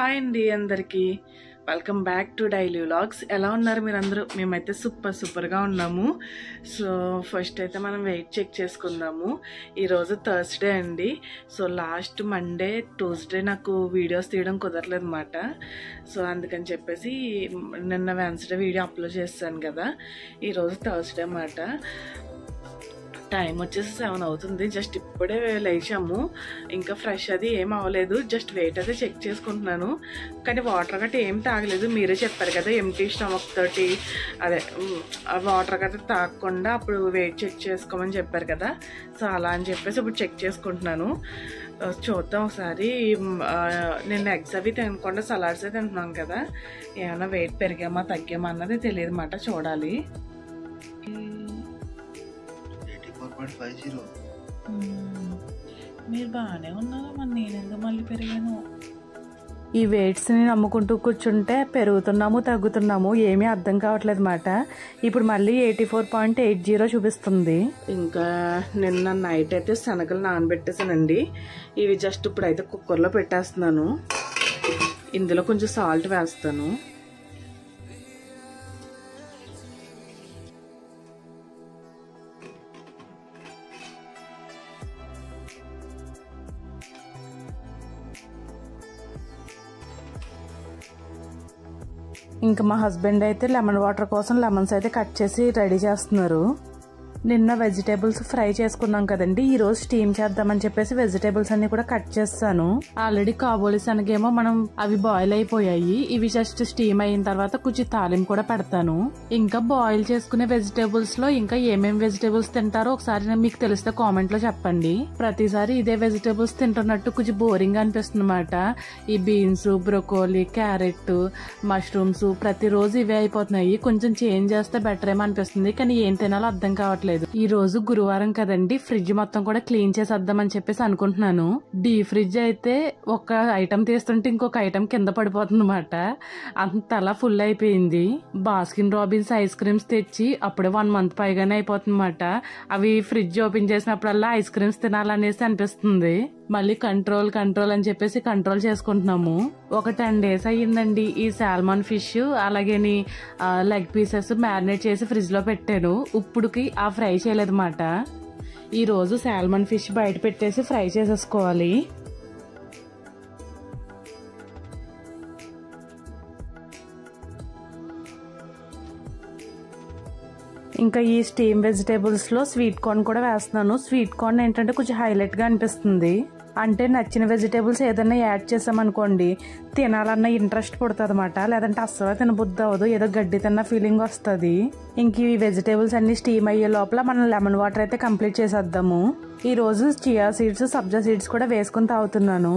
Hi అండి అందరికీ welcome back to daily vlogs. ఎలా ఉన్నారు మీరందరూ? మేమైతే సూపర్గా ఉన్నాము. సో ఫస్ట్ అయితే మనం వెయిట్ చెక్ చేసుకుందాము. ఈరోజు థర్స్డే అండి. సో లాస్ట్ మండే ట్యూస్డే నాకు వీడియోస్ తీయడం కుదరలేదు అన్నమాట. సో అందుకని చెప్పేసి నిన్న వెన్స్డే వీడియో అప్లోడ్ చేస్తాను కదా. ఈరోజు థర్స్డే అన్నమాట. టైం వచ్చేసి 7 అవుతుంది. జస్ట్ ఇప్పుడే లేచాము. ఇంకా ఫ్రెష్ అది ఏం అవ్వలేదు. జస్ట్ వెయిట్ అయితే చెక్ చేసుకుంటున్నాను. కానీ వాటర్ గట్రా ఏం తాగలేదు. మీరే చెప్పారు కదా ఎంటీ స్టమక్ తోటి అదే వాటర్ గట్రా తాగకుండా అప్పుడు వెయిట్ చెక్ చేసుకోమని చెప్పారు కదా. సో అలా అని చెప్పేసి ఇప్పుడు చెక్ చేసుకుంటున్నాను. చూద్దాం ఒకసారి. నేను ఎగ్స్ అవి తినకుండా సలాడ్స్ తింటున్నాను కదా, ఏమైనా వెయిట్ పెరిగామా తగ్గామా అన్నది తెలియదు అన్నమాట. చూడాలి. 84.50. మీరు బాగానే ఉన్నారా? మరి నేను ఎందుకు మళ్ళీ పెరిగాను? ఈ వెయిట్స్ని నమ్ముకుంటూ కూర్చుంటే పెరుగుతున్నాము తగ్గుతున్నాము ఏమీ అర్థం కావట్లేదు అన్నమాట. ఇప్పుడు మళ్ళీ 84.80 చూపిస్తుంది. ఇంకా నిన్న నైట్ అయితే శనగలు నానబెట్టేసానండి. ఇవి జస్ట్ ఇప్పుడైతే కుక్కర్లో పెట్టేస్తున్నాను. ఇందులో కొంచెం సాల్ట్ వేస్తాను. ఇంకా మా హస్బెండ్ అయితే లెమన్ వాటర్ కోసం లెమన్స్ అయితే కట్ చేసి రెడీ చేస్తున్నారు. నిన్న వెజిటేబుల్స్ ఫ్రై చేసుకున్నాం కదండి, ఈ రోజు స్టీమ్ చేద్దామని చెప్పేసి వెజిటేబుల్స్ అన్ని కూడా కట్ చేస్తాను. ఆల్రెడీ కాబోలి శనగేమో మనం అవి బాయిల్ అయిపోయాయి. ఇవి జస్ట్ స్టీమ్ అయిన తర్వాత కొంచెం తాలింపు కూడా పెడతాను. ఇంకా బాయిల్ చేసుకునే వెజిటేబుల్స్ లో ఇంకా ఏమేమి వెజిటేబుల్స్ తింటారో ఒకసారి మీకు తెలిస్తే కామెంట్ లో చెప్పండి. ప్రతిసారి ఇదే వెజిటేబుల్స్ తింటున్నట్టు కొంచెం బోరింగ్ అనిపిస్తుంది అన్నమాట. ఈ బీన్స్, బ్రొకోలీ, క్యారెట్, మష్రూమ్స్ ప్రతిరోజు ఇవే అయిపోతున్నాయి. కొంచెం చేంజ్ చేస్తే బెటర్ ఏమో అనిపిస్తుంది. కానీ ఏం తినాలో అర్థం కావట్లేదు. ఈ రోజు గురువారం కదండి, ఫ్రిడ్జ్ మొత్తం కూడా క్లీన్ చేసేద్దామని చెప్పేసి అనుకుంటున్నాను. డీ ఫ్రిడ్జ్ అయితే ఒక ఐటమ్ తీస్తుంటే ఇంకొక ఐటమ్ కింద పడిపోతుంది అన్నమాట. అంతలా ఫుల్ అయిపోయింది. బాస్కిన్ రాబిన్స్ ఐస్ క్రీమ్స్ తెచ్చి అప్పుడే 1 month పైగానే అయిపోతుంది అన్నమాట. అవి ఫ్రిడ్జ్ ఓపెన్ చేసినప్పుడల్లా ఐస్ క్రీమ్స్ తినాలనేసి అనిపిస్తుంది. మళ్ళీ కంట్రోల్ అని చెప్పేసి కంట్రోల్ చేసుకుంటున్నాము. ఒక 10 days అయ్యిందండి ఈ సాల్మన్ ఫిష్ అలాగే లెగ్ పీసెస్ మ్యారినేట్ చేసి ఫ్రిడ్జ్ లో పెట్టాను. ఇప్పుడుకి ఆ ఫ్రై చేయలేదన్నమాట. ఈ రోజు సాల్మన్ ఫిష్ బయట పెట్టేసి ఫ్రై చేసేసుకోవాలి. ఇంకా ఈ స్టీమ్ వెజిటేబుల్స్ లో స్వీట్ కార్న్ కూడా వేస్తున్నాను. స్వీట్ కార్న్ ఏంటంటే కొంచెం హైలైట్ గా అనిపిస్తుంది. అంటే నచ్చిన వెజిటేబుల్స్ ఏదైనా యాడ్ చేసామనుకోండి తినాలన్న ఇంట్రెస్ట్ పుడుతుంది అన్నమాట. లేదంటే అస్సలు తినబుద్ధి అవ్వదు, ఏదో గడ్డి తిన్న ఫీలింగ్ వస్తుంది. ఇంక ఈ వెజిటేబుల్స్ అన్ని స్టీమ్ అయ్యే లోపల మనం లెమన్ వాటర్ అయితే కంప్లీట్ చేసేద్దాము. ఈ రోజు చియా సీడ్స్, సబ్జా సీడ్స్ కూడా వేసుకుని తాగుతున్నాను.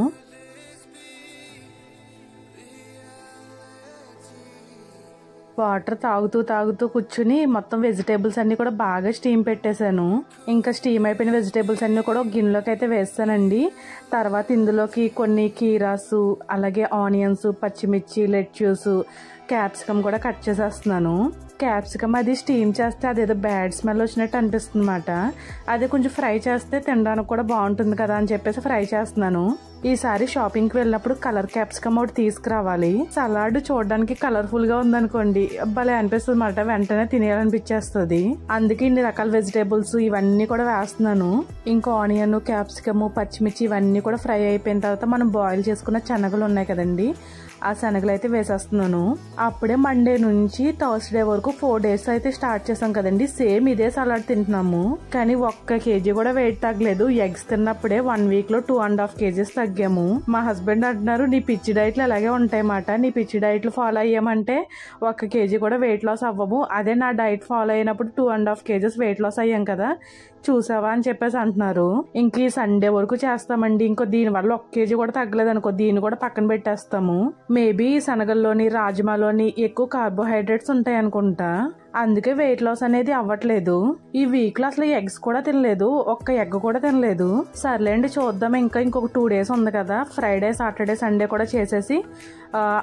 వాటర్ తాగుతూ కూర్చుని మొత్తం వెజిటేబుల్స్ అన్ని కూడా బాగా స్టీమ్ పెట్టేశాను. ఇంకా స్టీమ్ అయిపోయిన వెజిటేబుల్స్ అన్ని కూడా ఒక గిన్నెలోకి అయితే వేస్తానండి. తర్వాత ఇందులోకి కొన్ని కీరాసు అలాగే ఆనియన్స్, పచ్చిమిర్చి, లెట్యూస్, క్యాప్సికమ్ కూడా కట్ చేసేస్తున్నాను. క్యాప్సికమ్ అది స్టీమ్ చేస్తే అదేదో బ్యాడ్ స్మెల్ వచ్చినట్టు అనిపిస్తుంది అన్నమాట. అది కొంచెం ఫ్రై చేస్తే తినడానికి కూడా బాగుంటుంది కదా అని చెప్పేసి ఫ్రై చేస్తున్నాను. ఈసారి షాపింగ్కి వెళ్ళినప్పుడు కలర్ క్యాప్సికమ్ ఒకటి తీసుకురావాలి. సలాడ్ చూడడానికి కలర్ఫుల్ గా ఉందనుకోండి భలే అనిపిస్తుంది అన్నమాట, వెంటనే తినేయాలనిపించేస్తుంది. అందుకే ఇన్ని రకాల వెజిటేబుల్స్ ఇవన్నీ కూడా వేస్తున్నాను. ఇంకా ఆనియన్, క్యాప్సికమ్, పచ్చిమిర్చి ఇవన్నీ కూడా ఫ్రై అయిపోయిన తర్వాత మనం బాయిల్ చేసుకున్న శనగలు ఉన్నాయి కదండి, ఆ శనగలు అయితే వేసేస్తున్నాను. అప్పుడే మండే నుంచి థర్స్డే వరకు 4 days అయితే స్టార్ట్ చేసాం కదండి. సేమ్ ఇదే సలాడ్ తింటున్నాము. కానీ 1 kg కూడా వెయిట్ తగ్గలేదు. ఎగ్స్ తిన్నప్పుడే 1 week లో 2.5 kgs తగ్గాము. మా హస్బెండ్ అంటున్నారు నీ పిచ్చి డైట్లు అలాగే ఉంటాయన్నమాట, నీ పిచ్చి డైట్లు ఫాలో అయ్యామంటే 1 kg కూడా వెయిట్ లాస్ అవ్వము. అదే నా డైట్ ఫాలో అయినప్పుడు 2.5 kgs వెయిట్ లాస్ అయ్యాం కదా, చూసావా అని చెప్పేసి అంటున్నారు. ఇంక ఈ సండే వరకు చేస్తామండి. ఇంకో దీనివల్ల 1 kg కూడా తగ్గలేదు అనుకో, దీన్ని కూడా పక్కన పెట్టేస్తాము. మేబీ శనగల్లోని రాజ్మాలోని ఎక్కువ కార్బోహైడ్రేట్స్ ఉంటాయి అనుకుంటా. అందుకే వెయిట్ లాస్ అనేది అవ్వట్లేదు. ఈ వీక్ లో అసలు ఎగ్స్ కూడా తినలేదు, ఒక్క ఎగ్ కూడా తినలేదు. సర్లేండి చూద్దాం, ఇంకొక 2 days ఉంది కదా, ఫ్రైడే సాటర్డే సండే కూడా చేసేసి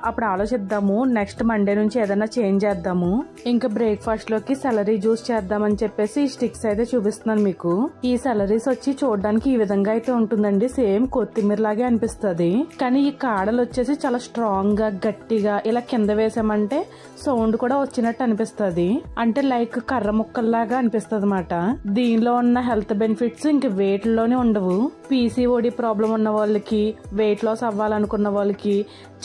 అప్పుడు ఆలోచిద్దాము. నెక్స్ట్ మండే నుంచి ఏదైనా చేంజ్ చేద్దాము. ఇంకా బ్రేక్ఫాస్ట్ లోకి సెలరీ జ్యూస్ చేద్దామని చెప్పేసి ఈ స్టిక్స్ అయితే చూపిస్తున్నాను మీకు. ఈ సెలరీస్ వచ్చి చూడడానికి ఈ విధంగా అయితే ఉంటుందండి, సేమ్ కొత్తిమీర లాగే అనిపిస్తుంది. కానీ ఈ కాడలు వచ్చేసి చాలా స్ట్రాంగ్ గా గట్టిగా ఇలా కింద వేసామంటే సౌండ్ కూడా వచ్చినట్టు అనిపిస్తుంది. అంటే లైక్ కర్ర ముక్కల్లాగా అనిపిస్తుంది అన్నమాట. దీనిలో ఉన్న హెల్త్ బెనిఫిట్స్ ఇంక వేటిలోనే ఉండవు. పీసీఓడి ప్రాబ్లం ఉన్న వాళ్ళకి, వెయిట్ లాస్ అవ్వాలనుకున్న వాళ్ళకి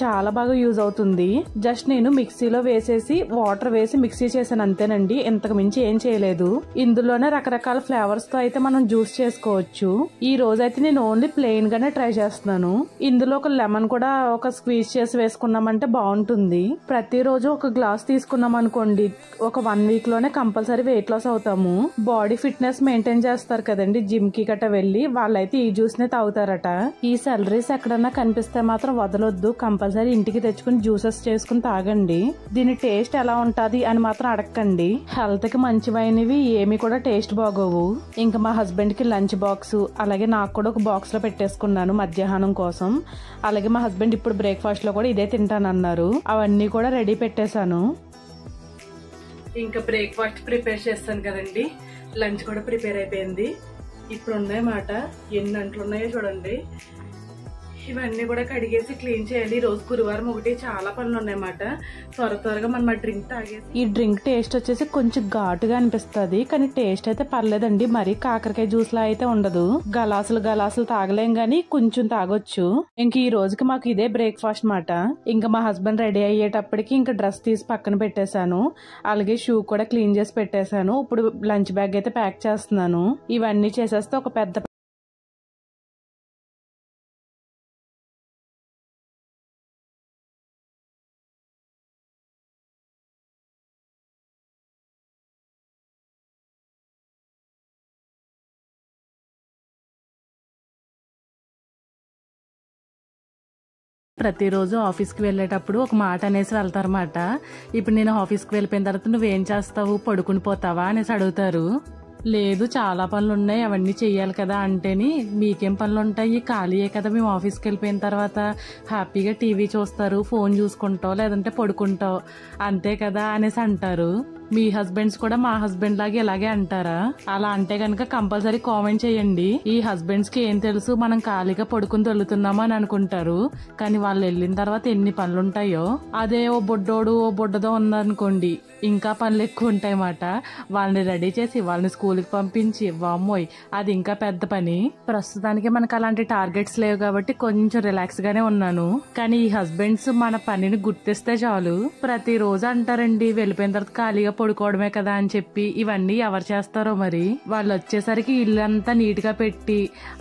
చాలా బాగా యూజ్ అవుతుంది. జస్ట్ నేను మిక్సీలో వేసేసి వాటర్ వేసి మిక్సీ చేశాను అంతేనండి, ఇంతకు మించి ఏం చేయలేదు. ఇందులోనే రకరకాల ఫ్లేవర్స్ తో అయితే మనం జ్యూస్ చేసుకోవచ్చు. ఈ రోజు అయితే నేను ఓన్లీ ప్లెయిన్ గానే ట్రై చేస్తున్నాను. ఇందులో ఒక లెమన్ కూడా ఒక స్క్వీజ్ చేసి వేసుకున్నామంటే బాగుంటుంది. ప్రతిరోజు ఒక గ్లాస్ తీసుకున్నాం అనుకోండి, ఒక 1 week లోనే కంపల్సరీ వెయిట్ లాస్ అవుతాము. బాడీ ఫిట్నెస్ మెయింటైన్ చేస్తారు కదండి జిమ్ కి గట్ట వెళ్ళి, వాళ్ళైతే ఈ జ్యూస్ నే తాగుతారట. ఈ సెలరీస్ ఎక్కడన్నా కనిపిస్తే మాత్రం వదలొద్దు, కంపల్సరీ ఇంటికి తెచ్చుకుని జ్యూసెస్ చేసుకుని తాగండి. దీని టేస్ట్ ఎలా ఉంటది అని మాత్రం అడగండి. హెల్త్ కి మంచివైనవి ఏమి కూడా టేస్ట్ బాగోవు. ఇంకా మా హస్బెండ్ కి లంచ్ బాక్స్, అలాగే నాకు కూడా ఒక బాక్స్ లో పెట్టేసుకున్నాను మధ్యాహ్నం కోసం. అలాగే మా హస్బెండ్ ఇప్పుడు బ్రేక్ఫాస్ట్ లో కూడా ఇదే తింటానన్నారు. అవన్నీ కూడా రెడీ పెట్టేశాను. ఇంకా బ్రేక్ఫాస్ట్ ప్రిపేర్ చేస్తాను కదండి, లంచ్ కూడా ప్రిపేర్ అయిపోయింది. ఇప్పుడు ఉన్నాయన్నమాట, ఎన్ని అంట్లు ఉన్నాయో చూడండి. ఇవన్నీ కూడా కడిగేసి క్లీన్ చేయాలి. రోజు గురువారం ఒకటి చాలా పనులు ఉన్నాయన్నమాట. త్వరగా మనం ఆ డ్రింక్ తాగేసి, ఈ డ్రింక్ టేస్ట్ వచ్చేసి కొంచెం ఘాటుగా అనిపిస్తుంది, కానీ టేస్ట్ అయితే పర్లేదండి. మరీ కాకరకాయ జ్యూస్ లా అయితే ఉండదు. గలాసులు తాగలేం గానీ కొంచెం తాగొచ్చు. ఇంక ఈ రోజుకి మాకు ఇదే బ్రేక్ఫాస్ట్ మాట. ఇంకా మా హస్బెండ్ రెడీ అయ్యేటప్పటికి ఇంకా డ్రెస్ తీసి పక్కన పెట్టేశాను. అలాగే షూ కూడా క్లీన్ చేసి పెట్టేశాను. ఇప్పుడు లంచ్ బ్యాగ్ అయితే ప్యాక్ చేస్తున్నాను. ఇవన్నీ చేసేస్తే ఒక పెద్ద ప్రతిరోజు ఆఫీస్కి వెళ్ళేటప్పుడు ఒక మాట అనేసి వెళ్తారన్నమాట. ఇప్పుడు నేను ఆఫీస్కి వెళ్ళిపోయిన తర్వాత నువ్వేం చేస్తావు, పడుకుని పోతావా అనేసి అడుగుతారు. లేదు చాలా పనులు ఉన్నాయి, అవన్నీ చెయ్యాలి కదా అంటేని, మీకేం పనులు ఉంటాయి, ఖాళీయే కదా, మేము ఆఫీస్కి వెళ్ళిపోయిన తర్వాత హ్యాపీగా టీవీ చూస్తారు, ఫోన్ చూసుకుంటావు, లేదంటే పడుకుంటావు అంతే కదా అనేసి అంటారు. మీ హస్బెండ్స్ కూడా మా హస్బెండ్ లాగా ఇలాగే అంటారా? అలా అంటే కనుక కంపల్సరీ కామెంట్ చేయండి. ఈ హస్బెండ్స్ కి ఏం తెలుసు మనం ఖాళీగా పడుకుని తొలుతున్నామా అని అనుకుంటారు, కానీ వాళ్ళు వెళ్ళిన తర్వాత ఎన్ని పనులు ఉంటాయో. అదే ఓ బొడ్డోడు ఓ బొడ్డదో ఉందనుకోండి, ఇంకా పనులు ఎక్కువ ఉంటాయి మాట. వాళ్ళని రెడీ చేసి వాళ్ళని స్కూల్కి పంపించి, వామ్మోయ్ అది ఇంకా పెద్ద పని. ప్రస్తుతానికి మనకు అలాంటి టార్గెట్స్ లేవు కాబట్టి కొంచెం రిలాక్స్ గానే ఉన్నాను. కానీ ఈ హస్బెండ్స్ మన పనిని గుర్తిస్తే చాలు ప్రతిరోజు అంటారండి, వెళ్ళిపోయిన తర్వాత ఖాళీగా పడుకోవడమే కదా అని చెప్పి. ఇవన్నీ ఎవరు చేస్తారో మరి. వాళ్ళు వచ్చేసరికి ఇల్లంతా నీట్ గా పెట్టి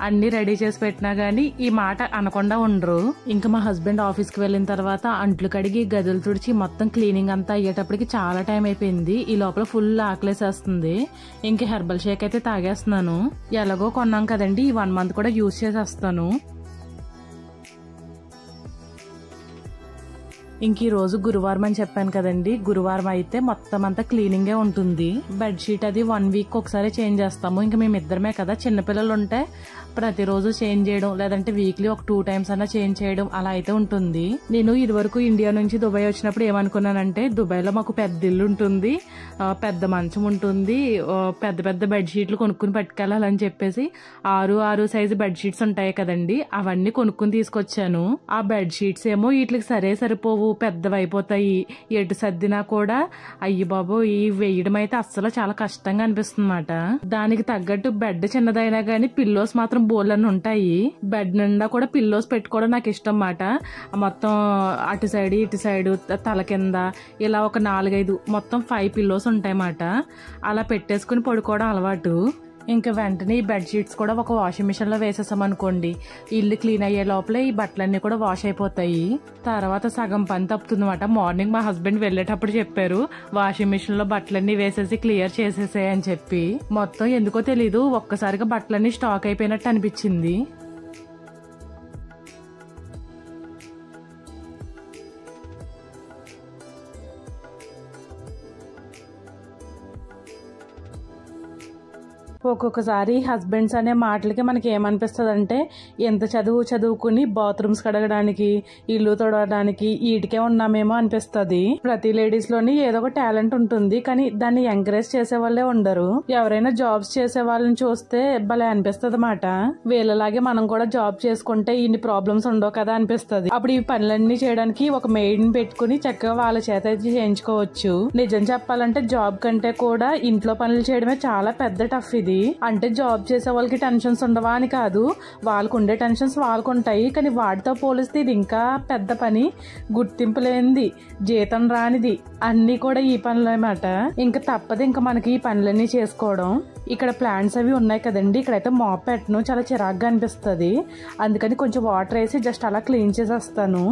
అన్ని రెడీ చేసి పెట్టినా గానీ ఈ మాట అనకుండా ఉండరు. ఇంకా మా హస్బెండ్ ఆఫీస్ కి వెళ్ళిన తర్వాత అంట్లు కడిగి గదులు తుడిచి మొత్తం క్లీనింగ్ అంతా అయ్యేటప్పటికి చాలా టైం అయిపోయింది. ఈ లోపల ఫుల్ ఆకలేసేస్తుంది. ఇంక హెర్బల్ షేక్ అయితే తాగేస్తున్నాను. ఎలాగో కొన్నాం కదండి, ఈ 1 month కూడా యూజ్ చేసేస్తాను. ఇంక ఈ రోజు గురువారం అని చెప్పాను కదండి, గురువారం అయితే మొత్తం అంతా క్లీనింగే ఉంటుంది. బెడ్షీట్ అది 1 week ఒకసారి చేంజ్ చేస్తాము. ఇంకా మేమిద్దరమే కదా, చిన్నపిల్లలు ఉంటే ప్రతిరోజు చేంజ్ చేయడం, లేదంటే వీక్లీ ఒక 2 times అన్నా చేంజ్ చేయడం అలా అయితే ఉంటుంది. నేను ఇదివరకు ఇండియా నుంచి దుబాయ్ వచ్చినప్పుడు ఏమనుకున్నానంటే, దుబాయ్ లో మాకు పెద్ద ఇల్లు ఉంటుంది, పెద్ద మంచం ఉంటుంది, పెద్ద పెద్ద బెడ్షీట్లు కొనుక్కుని పట్టుకెళ్ళాలని చెప్పేసి 6 size బెడ్షీట్స్ ఉంటాయి కదండి, అవన్నీ కొనుక్కుని తీసుకొచ్చాను. ఆ బెడ్షీట్స్ ఏమో వీటికి సరిపోవు, పెద్దవైపోతాయి. ఎటు సర్దినా కూడా అయ్యి బాబో ఈ వేయడం అయితే అస్సలు చాలా కష్టంగా అనిపిస్తుంది అన్నమాట. దానికి తగ్గట్టు బెడ్ చిన్నదైనా గానీ పిల్లోస్ మాత్రం బోల్డన్ని ఉంటాయి. బెడ్ నిండా కూడా పిల్లోస్ పెట్టుకోవడం నాకు ఇష్టం మాట. మొత్తం అటు సైడ్ ఇటు సైడ్ తల కింద ఇలా ఒక 4-5 మొత్తం 5 పిల్లోస్ ఉంటాయి మాట. అలా పెట్టేసుకుని పడుకోవడం అలవాటు. ఇంకా వెంటనే ఈ బెడ్షీట్స్ కూడా ఒక వాషింగ్ మిషన్ లో వేసేసామనుకోండి, ఇల్లు క్లీన్ అయ్యే లోపల ఈ బట్టలన్నీ కూడా వాష్ అయిపోతాయి. తర్వాత సగం పని తప్పుతుంది అనమాట. మార్నింగ్ మా హస్బెండ్ వెళ్ళేటప్పుడు చెప్పారు, వాషింగ్ మిషన్ లో బట్టలన్నీ వేసేసి క్లియర్ చేసేసాయి అని చెప్పి. మొత్తం ఎందుకో తెలీదు, ఒక్కసారిగా బట్టలన్నీ స్టాక్ అయిపోయినట్టు అనిపించింది. ఒక్కొక్కసారి హస్బెండ్స్ అనే మాటలకి మనకి ఏమనిపిస్తుంది అంటే ఎంత చదువుకుని బాత్రూమ్స్ కడగడానికి, ఇల్లు తొడవడానికి వీటికే ఉన్నామేమో అనిపిస్తుంది. ప్రతి లేడీస్ లోని ఏదో ఒక టాలెంట్ ఉంటుంది, కానీ దాన్ని ఎంకరేజ్ చేసే వాళ్ళే ఉండరు. ఎవరైనా జాబ్స్ చేసే వాళ్ళని చూస్తే భలే అనిపిస్తుంది అన్నమాట. వీళ్ళలాగే మనం కూడా జాబ్ చేసుకుంటే ఇన్ని ప్రాబ్లమ్స్ ఉండవు కదా అనిపిస్తుంది. అప్పుడు ఈ పనులన్నీ చేయడానికి ఒక మెయిడ్ ని పెట్టుకుని చక్కగా వాళ్ళ చేత చేయించుకోవచ్చు. నిజం చెప్పాలంటే జాబ్ కంటే కూడా ఇంట్లో పనులు చేయడమే చాలా పెద్ద టఫ్ ఇది. అంటే జాబ్ చేసే వాళ్ళకి టెన్షన్స్ ఉండవా అని కాదు, వాళ్ళకు ఉండే టెన్షన్స్ వాళ్ళకు ఉంటాయి, కానీ వాటితో పోలిస్తే ఇది ఇంకా పెద్ద పని. గుర్తింపు లేనిది, జీతం రానిది, అన్ని కూడా ఈ పనులు అన్నమాట. ఇంకా తప్పదు ఇంకా మనకి ఈ పనులన్నీ చేసుకోవడం. ఇక్కడ ప్లాంట్స్ అవి ఉన్నాయి కదండి, ఇక్కడైతే మాప్ పెట్టను, చాలా చిరాగ్గా అనిపిస్తుంది. అందుకని కొంచెం వాటర్ వేసి జస్ట్ అలా క్లీన్ చేసేస్తాను.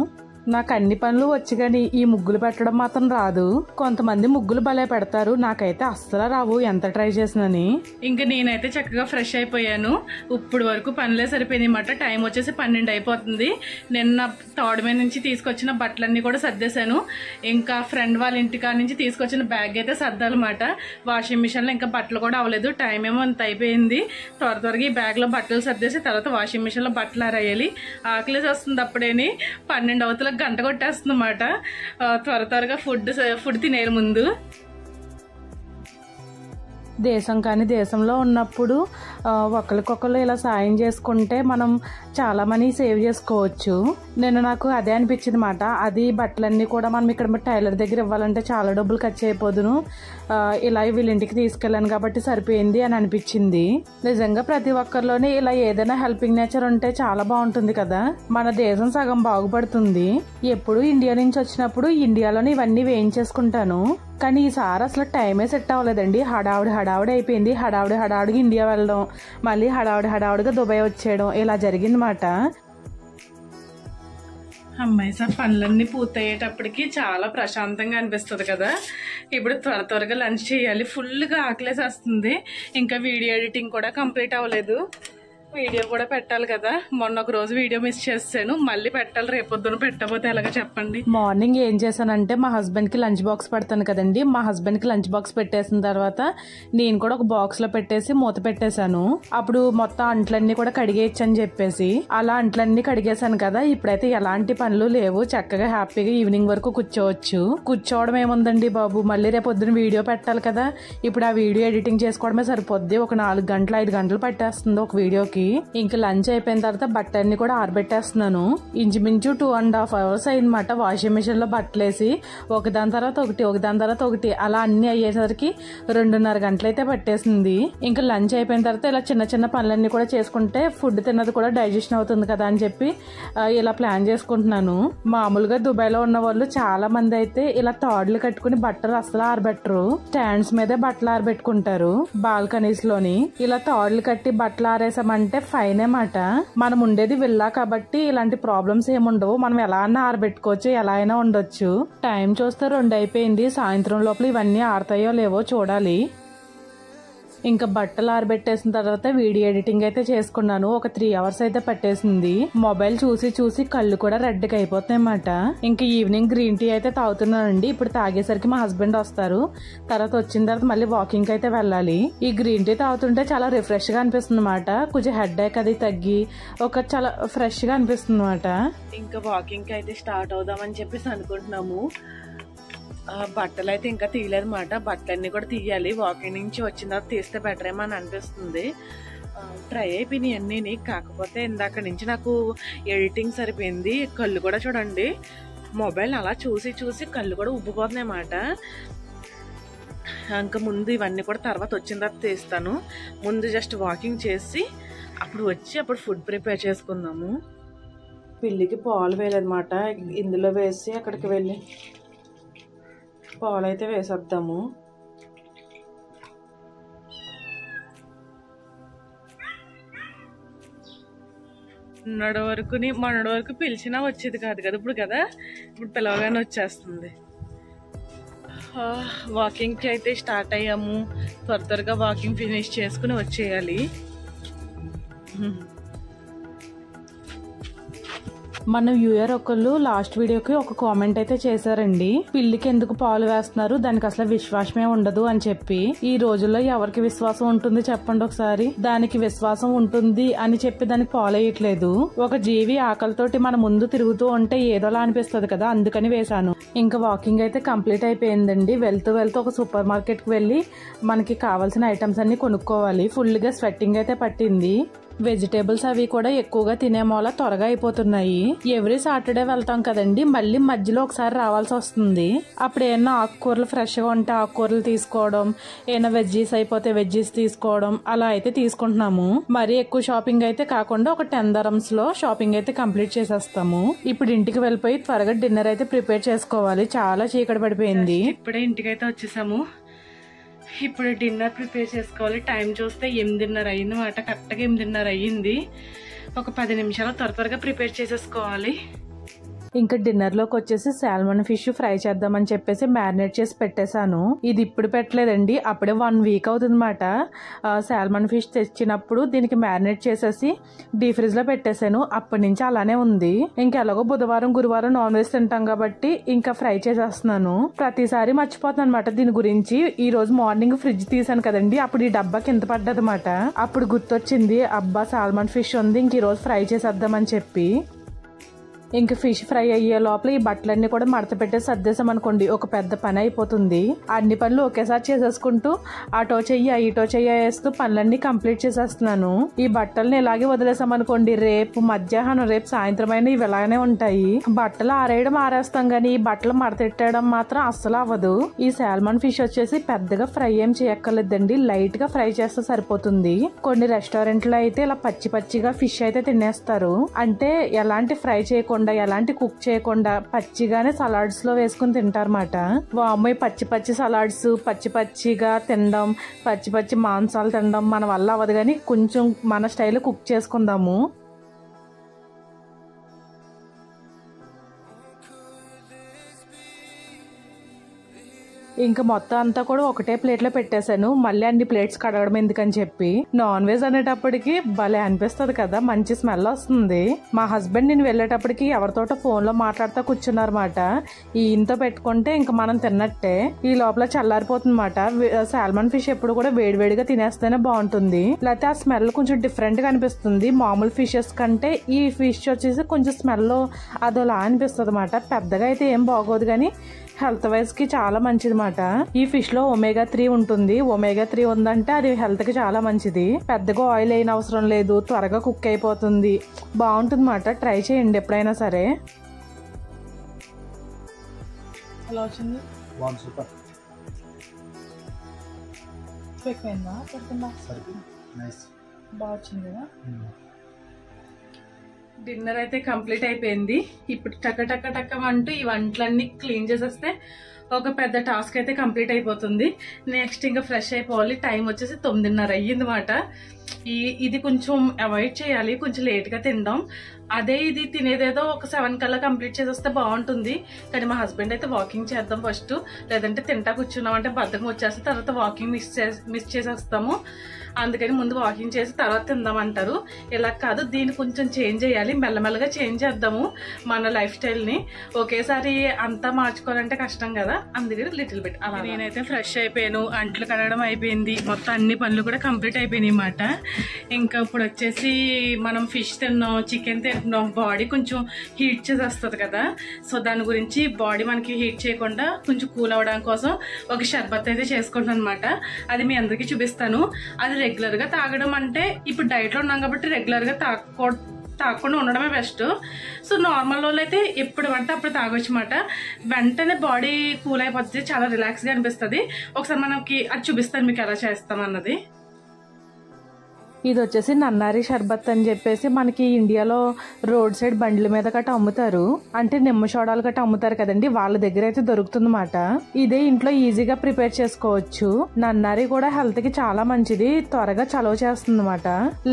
నాకు అన్ని పనులు వచ్చి కానీ ఈ ముగ్గులు పెట్టడం మాత్రం రాదు. కొంతమంది ముగ్గులు భలే పెడతారు, నాకైతే అస్సలు రావు ఎంత ట్రై చేసినని. ఇంకా నేనైతే చక్కగా ఫ్రెష్ అయిపోయాను. ఇప్పుడు వరకు పనులే సరిపోయింది అన్నమాట. టైం వచ్చేసి 12 అయిపోతుంది. నిన్న థర్డ్ మే నుంచి తీసుకొచ్చిన బట్టలన్నీ కూడా సర్దేశాను. ఇంకా ఫ్రెండ్ వాళ్ళ ఇంటికాడ నుంచి తీసుకొచ్చిన బ్యాగ్ అయితే సర్దాలన్నమాట. వాషింగ్ మిషన్ లో ఇంకా బట్టలు కూడా అవ్వలేదు, టైం ఏమో అంత అయిపోయింది. త్వరగా ఈ బ్యాగ్ లో బట్టలు సర్దేసి తర్వాత వాషింగ్ మిషన్ లో బట్టలు ఆరేయాలి. ఆకలేసి వస్తుంది అప్పుడేని 12 అవతల గంట కొట్టేస్తుంది అన్నమాట. త్వరగా ఫుడ్ తినేరు ముందు. దేశం కానీ దేశంలో ఉన్నప్పుడు ఒకరికొకరు ఇలా సాయం చేసుకుంటే మనం చాలా మనీ సేవ్ చేసుకోవచ్చు. నాకు అదే అనిపించింది మాట. అది బట్టలన్నీ కూడా మనం ఇక్కడ టైలర్ దగ్గర ఇవ్వాలంటే చాలా డబ్బులు ఖర్చు అయిపోదును, ఇలా వీళ్ళ ఇంటికి తీసుకెళ్ళాను కాబట్టి సరిపోయింది అని అనిపించింది. నిజంగా ప్రతి ఒక్కరిలోనే ఇలా ఏదైనా హెల్పింగ్ నేచర్ ఉంటే చాలా బాగుంటుంది కదా. మన దేశం సగం బాగుపడుతుంది. ఎప్పుడు ఇండియా నుంచి వచ్చినప్పుడు ఇండియాలోనే ఇవన్నీ వేయించేసుకుంటాను, కానీ ఈసారి అసలు టైమే సెట్ అవ్వలేదండి. హడావుడి అయిపోయింది. హడావుడిగా ఇండియా వెళ్ళడం, మళ్ళీ హడావుడిగా దుబాయ్ వచ్చేయడం, ఇలా జరిగిందన్నమాట. అమ్మాయి సార్ పనులన్నీ పూర్తయ్యేటప్పటికి చాలా ప్రశాంతంగా అనిపిస్తుంది కదా. ఇప్పుడు త్వరగా లంచ్ చేయాలి. ఫుల్గా ఆకలేసేస్తుంది. ఇంకా వీడియో ఎడిటింగ్ కూడా కంప్లీట్ అవ్వలేదు. వీడియో కూడా పెట్టాలి కదా. మొన్న ఒక రోజు వీడియో మిస్ చేసాను, మళ్ళీ పెట్టాలి. రేపొద్దున పెట్టకపోతే ఎలాగ చెప్పండి. మార్నింగ్ ఏం చేశానంటే మా హస్బెండ్ కి లంచ్ బాక్స్ పెడతాను కదండి, మా హస్బెండ్ కి లంచ్ బాక్స్ పెట్టేసిన తర్వాత నేను కూడా ఒక బాక్స్ లో పెట్టేసి మూత పెట్టేశాను. అప్పుడు మొత్తం అంట్లన్నీ కూడా కడిగేయచ్చు అని చెప్పేసి అలా అంట్లన్నీ కడిగేశాను కదా. ఇప్పుడైతే ఎలాంటి పనులు లేవు, చక్కగా హ్యాపీగా ఈవినింగ్ వరకు కూర్చోవచ్చు. కూర్చోవడం ఏముందండి బాబు, మళ్ళీ రేపొద్దున వీడియో పెట్టాలి కదా. ఇప్పుడు ఆ వీడియో ఎడిటింగ్ చేసుకోవడమే సరిపోద్ది. ఒక 4 గంటలు 5 గంటలు పట్టేస్తుంది ఒక వీడియోకి. ఇంకా లంచ్ అయిపోయిన తర్వాత బట్టలన్నీ కూడా ఆరబెట్టేస్తున్నాను. ఇంచుమించు 2.5 hours అయిందన్నమాట వాషింగ్ మిషన్ లో బట్టలేసి. ఒకదాని తర్వాత ఒకటి అలా అన్ని అయ్యేసరికి 2.5 గంటలు అయితే పట్టేసింది. ఇంకా లంచ్ అయిపోయిన తర్వాత ఇలా చిన్న పనులన్నీ కూడా చేసుకుంటే ఫుడ్ తిన్నది కూడా డైజెషన్ అవుతుంది కదా అని చెప్పి ఇలా ప్లాన్ చేసుకుంటున్నాను. మామూలుగా దుబాయ్ లో ఉన్న వాళ్ళు చాలా మంది అయితే ఇలా తాడులు కట్టుకుని బట్టలు అసలు ఆరబెట్టరు, స్టాండ్స్ మీదే బట్టలు ఆరబెట్టుకుంటారు. బాల్కనీస్ లోని ఇలా తాడులు కట్టి బట్టలు ఆరేసామంటే ఫైన్ మాట. మనం ఉండేది విల్లా కాబట్టి ఇలాంటి ప్రాబ్లమ్స్ ఏముండవు. మనం ఎలా అయినా ఆరబెట్టుకోవచ్చు, ఎలా అయినా ఉండొచ్చు. టైం చూస్తే 2 అయిపోయింది. సాయంత్రం లోపల ఇవన్నీ ఆరుతాయో లేవో చూడాలి. ఇంకా బట్టలు ఆరబెట్టేసిన తర్వాత వీడియో ఎడిటింగ్ అయితే చేసుకున్నాను. ఒక 3 hours అయితే పట్టేసింది. మొబైల్ చూసి కళ్ళు కూడా రెడ్గా అయిపోతాయి అన్నమాట. ఇంకా ఈవినింగ్ గ్రీన్ టీ అయితే తాగుతున్నానండి. ఇప్పుడు తాగేసరికి మా హస్బెండ్ వస్తారు. తర్వాత వచ్చిన తర్వాత మళ్ళీ వాకింగ్ అయితే వెళ్ళాలి. ఈ గ్రీన్ టీ తాగుతుంటే చాలా రిఫ్రెష్ గా అనిపిస్తుంది అన్నమాట. కొంచెం హెడ్ ఏక్ అది తగ్గి చాలా ఫ్రెష్ గా అనిపిస్తుంది అన్నమాట. ఇంకా వాకింగ్ అయితే స్టార్ట్ అవుదామని చెప్పేసి అనుకుంటున్నాము. బట్టలు అయితే ఇంకా తీయలేదన్నమాట. బట్టలన్నీ కూడా తీయాలి. వాకింగ్ నుంచి వచ్చిన తర్వాత తీస్తే బెటర్ ఏమో అని అనిపిస్తుంది. ట్రై అయిపోయినాయి అన్నీ. కాకపోతే ఇందాక నుంచి నాకు ఎడిటింగ్ సరిపోయింది. కళ్ళు కూడా చూడండి, మొబైల్ అలా చూసి కళ్ళు కూడా ఉబ్బిపోతున్నాయి అన్నమాట. ఇంకా ముందు ఇవన్నీ కూడా తర్వాత వచ్చిన తర్వాత తీస్తాను. ముందు జస్ట్ వాకింగ్ చేసి అప్పుడు ఫుడ్ ప్రిపేర్ చేసుకుందాము. పిల్లికి పాలు వేయాలన్నమాట. ఇందులో వేసి అక్కడికి వెళ్ళి పాలు అయితే వేసేద్దాము. మొన్నటి వరకు పిలిచినా వచ్చేది కాదు కదా, ఇప్పుడు పిలవగానే వచ్చేస్తుంది. వాకింగ్కి అయితే స్టార్ట్ అయ్యాము. త్వరగా వాకింగ్ ఫినిష్ చేసుకుని వచ్చేయాలి. మన వ్యూయర్ ఒకళ్ళు లాస్ట్ వీడియోకి ఒక కామెంట్ అయితే చేశారండి, పిల్లికి ఎందుకు పాలు వేస్తున్నారు, దానికి అసలు విశ్వాసమే ఉండదు అని చెప్పి. ఈ రోజుల్లో ఎవరికి విశ్వాసం ఉంటుంది చెప్పండి ఒకసారి. దానికి విశ్వాసం ఉంటుంది అని చెప్పి దానికి పాలు వేయట్లేదు. ఒక జీవి ఆకలితోటి మన ముందు తిరుగుతూ ఉంటే ఏదోలా అనిపిస్తుంది కదా, అందుకని వేశాను. ఇంకా వాకింగ్ అయితే కంప్లీట్ అయిపోయిందండి. వెళ్తూ ఒక సూపర్ మార్కెట్ కి వెళ్ళి మనకి కావాల్సిన ఐటమ్స్ అన్ని కొనుక్కోవాలి. ఫుల్ గా స్వెట్టింగ్ అయితే పట్టింది. వెజిటేబుల్స్ అవి కూడా ఎక్కువగా తినే మూల త్వరగా అయిపోతున్నాయి. ఎవ్రీ సాటర్డే వెళ్తాం కదండి, మళ్ళీ మధ్యలో ఒకసారి రావాల్సి వస్తుంది. అప్పుడు ఏమన్నా ఆకుకూరలు ఫ్రెష్ గా ఉంటే ఆకుకూరలు తీసుకోవడం, ఏమైనా వెజ్జీస్ అయిపోతే వెజ్జీస్ తీసుకోవడం, అలా అయితే తీసుకుంటున్నాము. మరీ ఎక్కువ షాపింగ్ అయితే కాకుండా ఒక 10 dirhams లో షాపింగ్ అయితే కంప్లీట్ చేసేస్తాము. ఇప్పుడు ఇంటికి వెళ్ళిపోయి త్వరగా డిన్నర్ అయితే ప్రిపేర్ చేసుకోవాలి. చాలా చీకటి పడిపోయింది. ఇప్పుడే ఇంటికైతే వచ్చేసాము. ఇప్పుడు డిన్నర్ ప్రిపేర్ చేసుకోవాలి. టైం చూస్తే 8:30 అయింది మాట. కరెక్ట్గా 8:30 అయ్యింది. ఒక 10 నిమిషాలు త్వరగా ప్రిపేర్ చేసేసుకోవాలి. ఇంకా డిన్నర్ లోకి వచ్చేసి సాల్మన్ ఫిష్ ఫ్రై చేద్దామని చెప్పేసి మ్యారినేట్ చేసి పెట్టేశాను. ఇది ఇప్పుడు పెట్టలేదండి, అప్పుడే 1 week అవుతుంది మాట. సాల్మన్ ఫిష్ తెచ్చినప్పుడు దీనికి మ్యారినేట్ చేసేసి డీప్ ఫ్రిడ్జ్ లో పెట్టేశాను. అప్పటి నుంచి అలానే ఉంది. ఇంకెలాగో బుధవారం గురువారం నాన్ వెజ్ తింటాం కాబట్టి ఇంకా ఫ్రై చేసేస్తున్నాను. ప్రతిసారి మర్చిపోతాను అనమాట దీని గురించి. ఈ రోజు మార్నింగ్ ఫ్రిడ్జ్ తీసాను కదండి, అప్పుడు ఈ డబ్బా కింద పడ్డదన్నమాట. అప్పుడు గుర్తొచ్చింది, అబ్బా సాల్మన్ ఫిష్ ఉంది, ఇంక ఈ రోజు ఫ్రై చేసేద్దామని చెప్పి. ఇంకా ఫిష్ ఫ్రై అయ్యే లోపల ఈ బట్టలన్నీ కూడా మడత పెట్టేసి సర్దేశాం అనుకోండి, ఒక పెద్ద పని అయిపోతుంది. అన్ని పనులు ఒకేసారి చేసేసుకుంటూ అటో చెయ్యి ఇటో చెయ్యి వేస్తూ పనులన్నీ కంప్లీట్ చేసేస్తున్నాను. ఈ బట్టల్ని ఇలాగే వదిలేసాం అనుకోండి, రేపు మధ్యాహ్నం రేపు సాయంత్రం అయినా ఇవి ఇలానే ఉంటాయి. బట్టలు ఆరేయడం ఆరేస్తాం గానీ ఈ బట్టలు మడతెట్టడం మాత్రం అస్సలు అవ్వదు. ఈ సాల్మన్ ఫిష్ వచ్చేసి పెద్దగా ఫ్రై ఏం చేయక్కర్లేదండి, లైట్ గా ఫ్రై చేస్తే సరిపోతుంది. కొన్ని రెస్టారెంట్లో అయితే ఇలా పచ్చిగా ఫిష్ అయితే తినేస్తారు. అంటే ఎలాంటి ఫ్రై చేయకుండా ఎలాంటి కుక్ చేయకుండా పచ్చిగానే సలాడ్స్ లో వేసుకుని తింటారన్నమాట. వామ్మో, పచ్చి సలాడ్స్ పచ్చిగా తినడం, పచ్చి మాంసాలు తినడం మన వల్ల అవ్వదు కానీ కొంచెం మన స్టైల్ కుక్ చేసుకుందాము. ఇంకా మొత్తం అంతా కూడా ఒకటే ప్లేట్ లో పెట్టేశాను. మళ్ళీ అన్ని ప్లేట్స్ కడగడం ఎందుకని చెప్పి. నాన్ వెజ్ అనేటప్పటికి భలే అనిపిస్తుంది కదా, మంచి స్మెల్ వస్తుంది. మా హస్బెండ్ నేను వెళ్ళేటప్పటికి ఎవరితోటో ఫోన్ లో మాట్లాడుతూ కూర్చున్నారన్నమాట. ఈయంతో పెట్టుకుంటే ఇంకా మనం తిన్నట్టే. ఈ లోపల చల్లారిపోతుంది మాట. సాల్మన్ ఫిష్ ఎప్పుడు కూడా వేడివేడిగా తినేస్తేనే బాగుంటుంది, లేకపోతే ఆ స్మెల్ కొంచెం డిఫరెంట్ గా అనిపిస్తుంది. మామూలు ఫిషెస్ కంటే ఈ ఫిష్ వచ్చేసి కొంచెం స్మెల్ అదోలా అనిపిస్తుంది మాట. పెద్దగా అయితే ఏం బాగోదు కానీ హెల్త్ వైజ్ కి చాలా మంచిది మాట. ఈ ఫిష్ లో ఒమేగా 3 ఉంటుంది. ఒమేగా 3 ఉందంటే అది హెల్త్ కి చాలా మంచిది. పెద్దగా ఆయిల్ అయిన అవసరం లేదు, త్వరగా కుక్ అయిపోతుంది, బాగుంటుంది మాట. ట్రై చేయండి ఎప్పుడైనా సరే. ఎలా వచ్చింది? బాగా వచ్చింది కదా. డిన్నర్ అయితే కంప్లీట్ అయిపోయింది. ఇప్పుడు టక్క అంటూ ఈ వంటలన్నీ క్లీన్ చేసేస్తే ఒక పెద్ద టాస్క్ అయితే కంప్లీట్ అయిపోతుంది. నెక్స్ట్ ఇంకా ఫ్రెష్ అయిపోవాలి. టైం వచ్చేసి 9:30 అయ్యింది మాట. ఇది కొంచెం అవాయిడ్ చేయాలి, కొంచెం లేట్ గా తిందాం. అదే ఇది తినేదేదో ఒక 7 కల్లా కంప్లీట్ చేసేస్తే బాగుంటుంది. కానీ మా హస్బెండ్ అయితే వాకింగ్ చేద్దాం ఫస్ట్, లేదంటే తింటా కూర్చున్నాం అంటే బద్ధకం వచ్చేస్తే తర్వాత వాకింగ్ మిస్ చేసేస్తాము. అందుకని ముందు వాకింగ్ చేసి తర్వాత తిందామంటారు. ఇలా కాదు, దీన్ని కొంచెం చేంజ్ చేయాలి, మెల్లమెల్లగా చేంజ్ చేద్దాము మన లైఫ్ స్టైల్ ని. ఒకేసారి అంతా మార్చుకోవాలంటే కష్టం కదా, అందుకని లిటిల్ బిట్ అలా. నేనైతే ఫ్రెష్ అయిపోయాను, అంట్లు కడగడం అయిపోయింది, మొత్తం అన్ని పనులు కూడా కంప్లీట్ అయిపోయినాయి అన్నమాట. ఇంకా ఇప్పుడు వచ్చేసి మనం ఫిష్ తిన్నాం, చికెన్ తింటున్నాం, బాడీ కొంచెం హీట్ చేసేస్తుంది కదా. సో దాని గురించి బాడీ మనకి హీట్ చేయకుండా కొంచెం కూల్ అవడం కోసం ఒక షర్బత్ అయితే చేసుకుంటాను అనమాట. అది మీ అందరికీ చూపిస్తాను. అది రెగ్యులర్ గా తాగడం అంటే ఇప్పుడు డైట్ లో ఉన్నాం కాబట్టి రెగ్యులర్ గా తాగకుండా ఉండడమే బెస్ట్. సో నార్మల్ వాళ్ళు అయితే ఎప్పుడు అంటే అప్పుడు తాగొచ్చు అన్నమాట. వెంటనే బాడీ కూల్ అయిపోతుంది, చాలా రిలాక్స్ గా అనిపిస్తుంది. ఒకసారి మనకి అది చూపిస్తాను మీకు ఎలా చేస్తాం అన్నది. ఇది వచ్చేసి నన్నారి షర్బత్ అని చెప్పేసి మనకి ఇండియాలో రోడ్ సైడ్ బండ్ల మీద గట్ట అమ్ముతారు. అంటే నిమ్మ సోడాలు గట్ట అమ్ముతారు కదండి, వాళ్ళ దగ్గర అయితే దొరుకుతుందన్నమాట. ఇదే ఇంట్లో ఈజీగా ప్రిపేర్ చేసుకోవచ్చు. నన్నారి కూడా హెల్త్ కి చాలా మంచిది, త్వరగా చలవ చేస్తుంది అన్నమాట.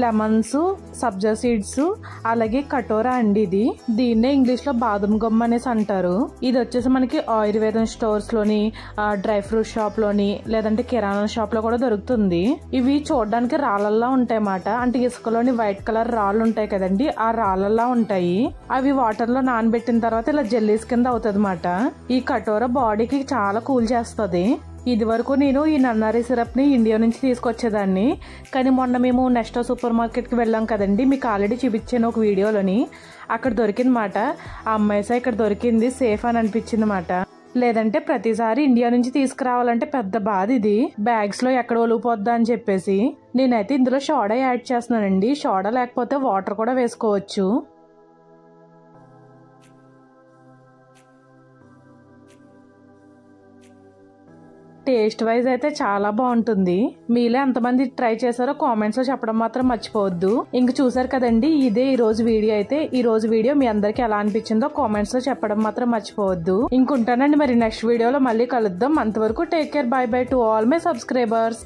లెమన్స్, సబ్జా సీడ్స్, అలాగే కటోరా అండి ఇది. దీన్నే ఇంగ్లీష్ లో బాదం గమ్ అనేసి అంటారు. ఇది వచ్చేసి మనకి ఆయుర్వేదం స్టోర్స్ లోని, డ్రై ఫ్రూట్ షాప్ లోని, లేదంటే కిరాణా షాప్ లో కూడా దొరుకుతుంది. ఇవి చూడడానికి రాళ్ళల్లా ఉంటాయి ఉంటాయి అన్నమాట. అంటే ఇసుకలోని వైట్ కలర్ రాళ్ళు ఉంటాయి కదండి, ఆ రాళ్ళలా ఉంటాయి. అవి వాటర్ లో నానబెట్టిన తర్వాత ఇలా జెల్లీస్ కింద అవుతుంది అన్నమాట. ఈ కటోర బాడీకి చాలా కూల్ చేస్తుంది. ఇది వరకు నేను ఈ నన్నారి సిరప్ ని ఇండియా నుంచి తీసుకొచ్చేదాన్ని, కానీ మొన్న మేము నెస్టో సూపర్ మార్కెట్ కి వెళ్ళాం కదండి, మీకు ఆల్రెడీ చూపించాను ఒక వీడియోలోని. అక్కడ దొరికింది మాట. ఆ అమ్మాయిసా ఇక్కడ దొరికింది, సేఫ్ అని అనిపించింది మాట. లేదంటే ప్రతిసారి ఇండియా నుంచి తీసుకురావాలంటే పెద్ద బాధ. ఇది బ్యాగ్స్ లో ఎక్కడ ఒలిగిపోద్దా అని చెప్పేసి నేనైతే ఇందులో సోడా యాడ్ చేస్తున్నానండి. సోడా లేకపోతే వాటర్ కూడా వేసుకోవచ్చు. టేస్ట్ వైజ్ అయితే చాలా బాగుంటుంది. మీలో ఎంతమంది ట్రై చేశారో కామెంట్స్ లో చెప్పడం మాత్రం మర్చిపోవద్దు. ఇంక చూసారు కదండి, ఇదే ఈ రోజు వీడియో. అయితే ఈ రోజు వీడియో మీ అందరికి ఎలా అనిపించిందో కామెంట్స్ లో చెప్పడం మాత్రం మర్చిపోవద్దు. ఇంకుంటానండి, మరి నెక్స్ట్ వీడియోలో మళ్ళీ కలుద్దాం. అంతవరకు take care, by by to all my subscribers.